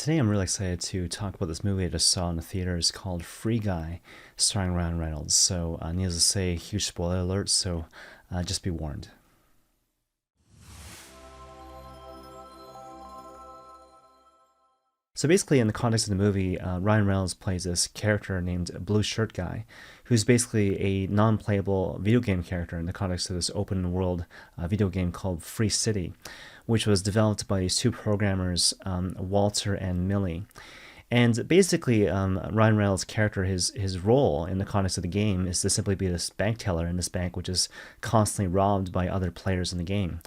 Today I'm really excited to talk about this movie I just saw in the theaters called Free Guy, starring Ryan Reynolds. So, needless to say, huge spoiler alert, so just be warned. So basically, in the context of the movie, Ryan Reynolds plays this character named Blue Shirt Guy, who's basically a non-playable video game character in the context of this open-world video game called Free City, which was developed by these two programmers, Walter and Millie. And basically, Ryan Reynolds' character, his role in the context of the game is to simply be this bank teller in this bank, which is constantly robbed by other players in the game.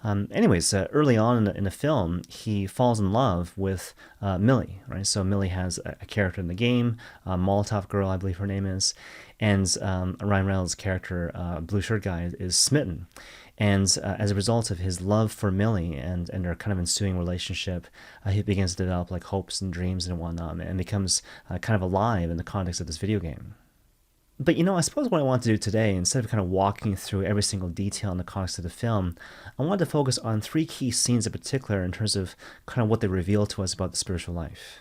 Early on in the film, he falls in love with Millie, right? So Millie has a character in the game, Molotov Girl, I believe her name is, and Ryan Reynolds' character, Blue Shirt Guy, is smitten. And as a result of his love for Millie and their kind of ensuing relationship, he begins to develop like hopes and dreams and whatnot, and becomes kind of alive in the context of this video game. But I suppose what I want to do today, instead of kind of walking through every single detail in the context of the film, I wanted to focus on three key scenes in particular in terms of kind of what they reveal to us about the spiritual life.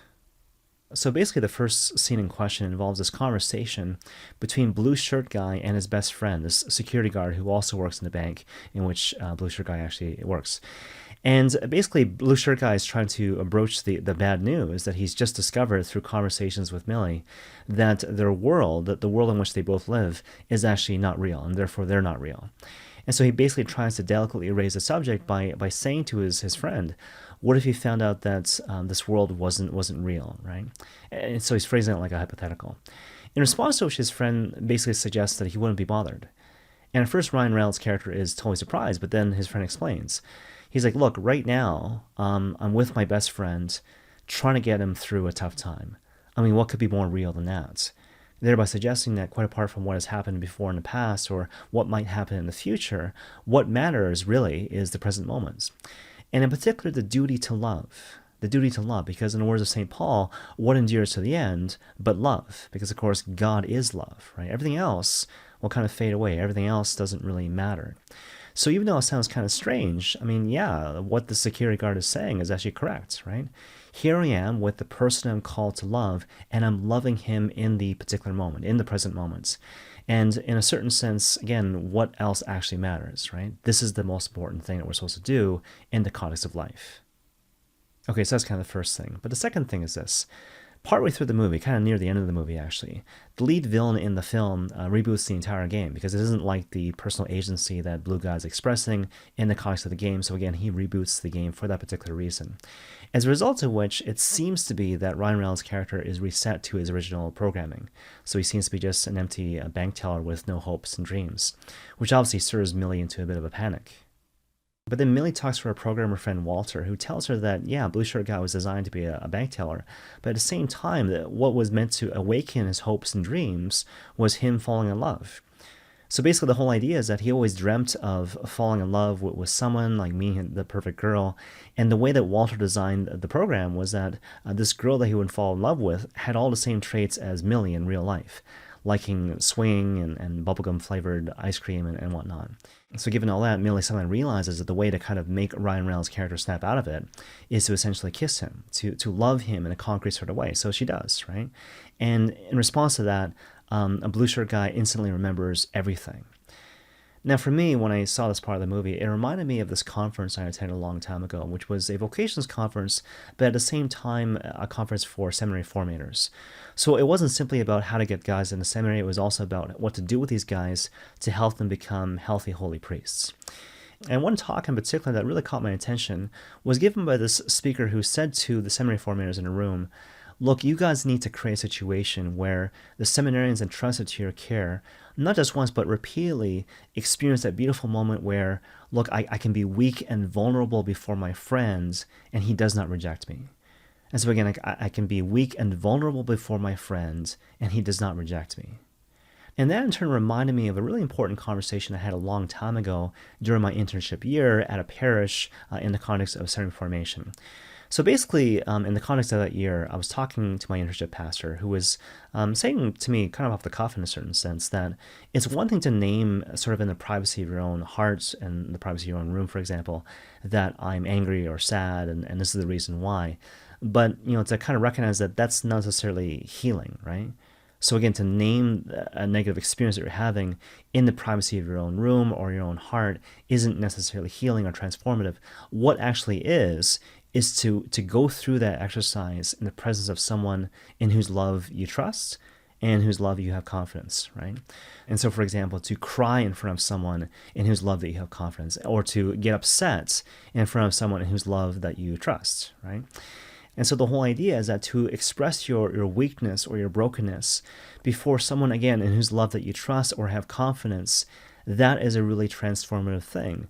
So basically, the first scene in question involves this conversation between Blue Shirt Guy and his best friend, this security guard who also works in the bank in which Blue Shirt Guy actually works. And basically, Blue Shirt Guy is trying to broach the bad news that he's just discovered through conversations with Millie that their world, that the world in which they both live, is actually not real, and therefore they're not real. And so he basically tries to delicately raise the subject by saying to his friend, what if he found out that this world wasn't real, right? And so he's phrasing it like a hypothetical. In response to which his friend basically suggests that he wouldn't be bothered. And at first, Ryan Reynolds' character is totally surprised, but then his friend explains. He's like, look, right now, I'm with my best friend trying to get him through a tough time. I mean, what could be more real than that? Thereby suggesting that quite apart from what has happened before in the past or what might happen in the future, what matters really is the present moment. And in particular, the duty to love. The duty to love, because in the words of St. Paul, what endures to the end but love? Because, of course, God is love, right? Everything else will kind of fade away. Everything else doesn't really matter. So even though it sounds kind of strange, I mean, yeah, what the security guard is saying is actually correct, right? Here I am with the person I'm called to love, and I'm loving him in the particular moment, in the present moment. And in a certain sense, again, what else actually matters, right? This is the most important thing that we're supposed to do in the context of life. Okay, so that's kind of the first thing. But the second thing is this. Partway through the movie, kind of near the end of the movie actually, the lead villain in the film reboots the entire game because it isn't like the personal agency that Blue Guy is expressing in the context of the game. So again, he reboots the game for that particular reason. As a result of which, it seems to be that Ryan Reynolds' character is reset to his original programming. So he seems to be just an empty bank teller with no hopes and dreams, which obviously stirs Millie into a bit of a panic. But then Millie talks to her programmer friend Walter, who tells her that, yeah, Blue Shirt Guy was designed to be a bank teller, but at the same time, that what was meant to awaken his hopes and dreams was him falling in love. So basically, the whole idea is that he always dreamt of falling in love with someone, like meeting the perfect girl. And the way that Walter designed the program was that this girl that he would fall in love with had all the same traits as Millie in real life, liking swinging and bubblegum flavored ice cream and whatnot. So given all that, Millie suddenly realizes that the way to kind of make Ryan Reynolds' character snap out of it is to essentially kiss him, to love him in a concrete sort of way. So she does, right? And in response to that, a Blue Shirt Guy instantly remembers everything. Now, for me, when I saw this part of the movie, it reminded me of this conference I attended a long time ago, which was a vocations conference, but at the same time, a conference for seminary formators. So it wasn't simply about how to get guys into seminary, it was also about what to do with these guys to help them become healthy, holy priests. And one talk in particular that really caught my attention was given by this speaker who said to the seminary formators in a room, look, you guys need to create a situation where the seminarians entrusted to your care, not just once, but repeatedly experience that beautiful moment where, look, I can be weak and vulnerable before my friends, and he does not reject me. And so again, I can be weak and vulnerable before my friends, and he does not reject me. And that in turn reminded me of a really important conversation I had a long time ago during my internship year at a parish in the context of seminary formation. So basically, in the context of that year, I was talking to my internship pastor who was saying to me, kind of off the cuff in a certain sense, that it's one thing to name sort of in the privacy of your own heart and the privacy of your own room, for example, that I'm angry or sad and this is the reason why. but to kind of recognize that that's not necessarily healing, right? So again, to name a negative experience that you're having in the privacy of your own room or your own heart isn't necessarily healing or transformative. What actually is to go through that exercise in the presence of someone in whose love you trust and whose love you have confidence, right? And so, for example, to cry in front of someone in whose love that you have confidence, or to get upset in front of someone in whose love that you trust, right? And so the whole idea is that to express your weakness or your brokenness before someone, again, in whose love that you trust or have confidence, that is a really transformative thing.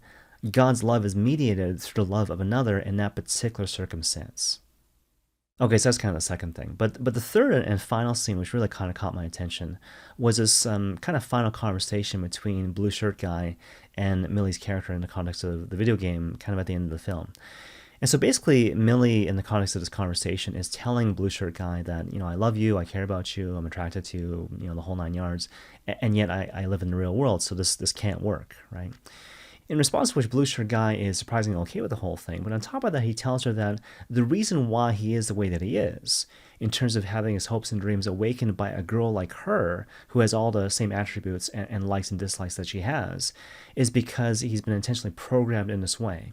God's love is mediated through the love of another in that particular circumstance. Okay, so that's kind of the second thing. But the third and final scene, which really kind of caught my attention, was this kind of final conversation between Blue Shirt Guy and Millie's character in the context of the video game, kind of at the end of the film. And so basically, Millie, in the context of this conversation, is telling Blue Shirt Guy that, I love you, I care about you, I'm attracted to you, the whole nine yards, and yet I live in the real world, so this can't work, right? In response to which, Blue Shirt Guy is surprisingly okay with the whole thing, but on top of that, he tells her that the reason why he is the way that he is, in terms of having his hopes and dreams awakened by a girl like her, who has all the same attributes and likes and dislikes that she has, is because he's been intentionally programmed in this way.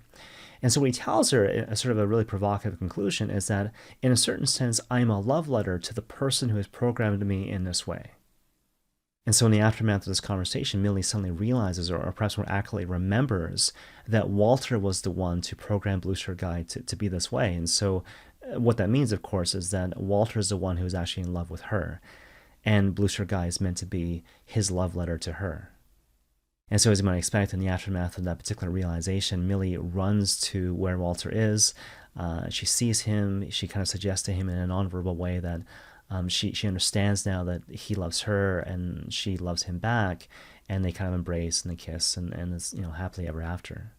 And so what he tells her, a sort of a really provocative conclusion, is that, in a certain sense, I'm a love letter to the person who has programmed me in this way. And so in the aftermath of this conversation, Millie suddenly realizes, or perhaps more accurately remembers, that Walter was the one to program Blue Shirt Guy to be this way. And so what that means, of course, is that Walter is the one who is actually in love with her. And Blue Shirt Guy is meant to be his love letter to her. And so, as you might expect, in the aftermath of that particular realization, Millie runs to where Walter is. She sees him. She kind of suggests to him in a nonverbal way that she understands now that he loves her and she loves him back, and they kind of embrace and they kiss, and it's happily ever after.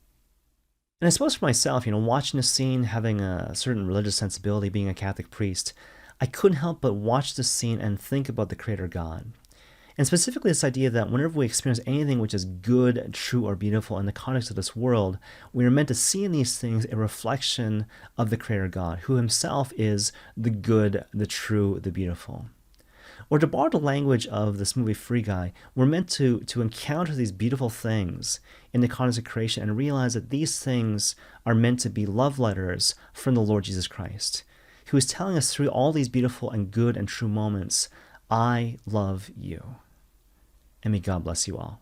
And I suppose for myself, watching this scene, having a certain religious sensibility, being a Catholic priest, I couldn't help but watch this scene and think about the Creator God. And specifically this idea that whenever we experience anything which is good, true, or beautiful in the context of this world, we are meant to see in these things a reflection of the Creator God, who himself is the good, the true, the beautiful. Or to borrow the language of this movie Free Guy, we're meant to encounter these beautiful things in the context of creation and realize that these things are meant to be love letters from the Lord Jesus Christ, who is telling us through all these beautiful and good and true moments, I love you. And may God bless you all.